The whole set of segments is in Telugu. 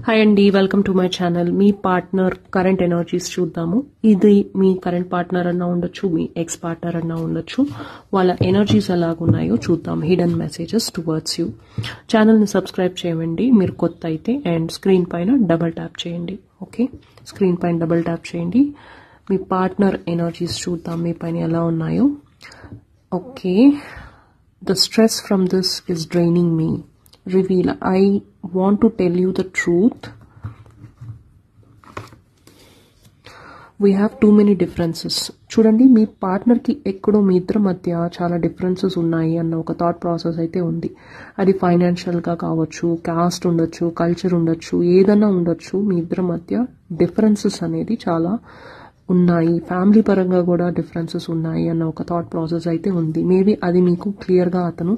హాయ్ అండి, welcome to my channel. Me partner current energies చూద్దాము. ఇది మీ కరెంట్ పార్ట్నర్ అన్నా ఉండొచ్చు, మీ ఎక్స్ పార్ట్నర్ అన్నా ఉండొచ్చు. వాళ్ళ ఎనర్జీస్ ఎలాగున్నాయో చూద్దాం. Hidden messages towards you. ఛానల్ని సబ్స్క్రైబ్ చేయండి మీరు కొత్త అయితే, అండ్ స్క్రీన్ పైన డబల్ ట్యాప్ చేయండి. ఓకే, స్క్రీన్ పైన డబల్ ట్యాప్ చేయండి. మీ పార్ట్నర్ ఎనర్జీస్ చూద్దాం మీ పైన ఎలా ఉన్నాయో. Okay, the stress from this is draining me. Reveal. I want to tell you the truth. We have too many differences. చూడండి, మీ పార్ట్నర్కి ఎక్కడో మీ ఇద్దరి మధ్య చాలా డిఫరెన్సెస్ ఉన్నాయి అన్న ఒక థాట్ ప్రాసెస్ అయితే ఉంది. అది ఫైనాన్షియల్గా కావచ్చు, కాస్ట్ ఉండొచ్చు, కల్చర్ ఉండొచ్చు, ఏదైనా ఉండొచ్చు. మీ ఇద్దరి మధ్య డిఫరెన్సెస్ అనేది చాలా ఉన్నాయి. ఫ్యామిలీ పరంగా కూడా డిఫరెన్సెస్ ఉన్నాయి అన్న ఒక థాట్ ప్రాసెస్ అయితే ఉంది. మేబీ అది మీకు క్లియర్గా అతను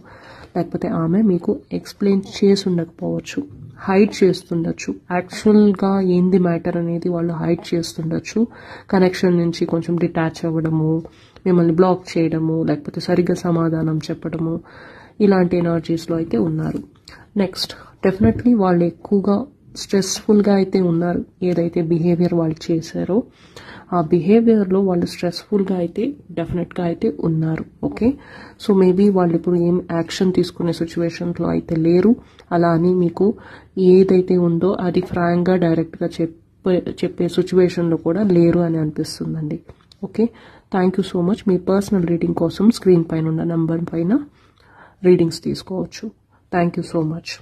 లేకపోతే ఆమె మీకు ఎక్స్ప్లెయిన్ చేసి ఉండకపోవచ్చు, హైడ్ చేస్తుండొచ్చు. యాక్చువల్గా ఏంది మ్యాటర్ అనేది వాళ్ళు హైడ్ చేస్తుండొచ్చు. కనెక్షన్ నుంచి కొంచెం డిటాచ్ అవ్వడము, మిమ్మల్ని బ్లాక్ చేయడము, లేకపోతే సరిగ్గా సమాధానం చెప్పడము, ఇలాంటి ఎనర్జీస్లో అయితే ఉన్నారు. నెక్స్ట్, డెఫినెట్లీ వాళ్ళు ఎక్కువగా స్ట్రెస్ఫుల్గా అయితే ఉన్నారు. ఏదైతే బిహేవియర్ వాళ్ళు చేశారో ఆ బిహేవియర్లో వాళ్ళు స్ట్రెస్ఫుల్గా అయితే డెఫినెట్గా అయితే ఉన్నారు. ఓకే, సో మేబీ వాళ్ళు ఇప్పుడు ఏం యాక్షన్ తీసుకునే సిచ్యువేషన్లో అయితే లేరు. అలా అని మీకు ఏదైతే ఉందో అది ఫ్రాంక్గా డైరెక్ట్గా చెప్పే సిచ్యువేషన్లో కూడా లేరు అని అనిపిస్తుందండి. Okay, thank you so much. Me personal reading కోసం స్క్రీన్ పైన ఉన్న నంబర్ పైన రీడింగ్స్ తీసుకోవచ్చు. Thank you so much.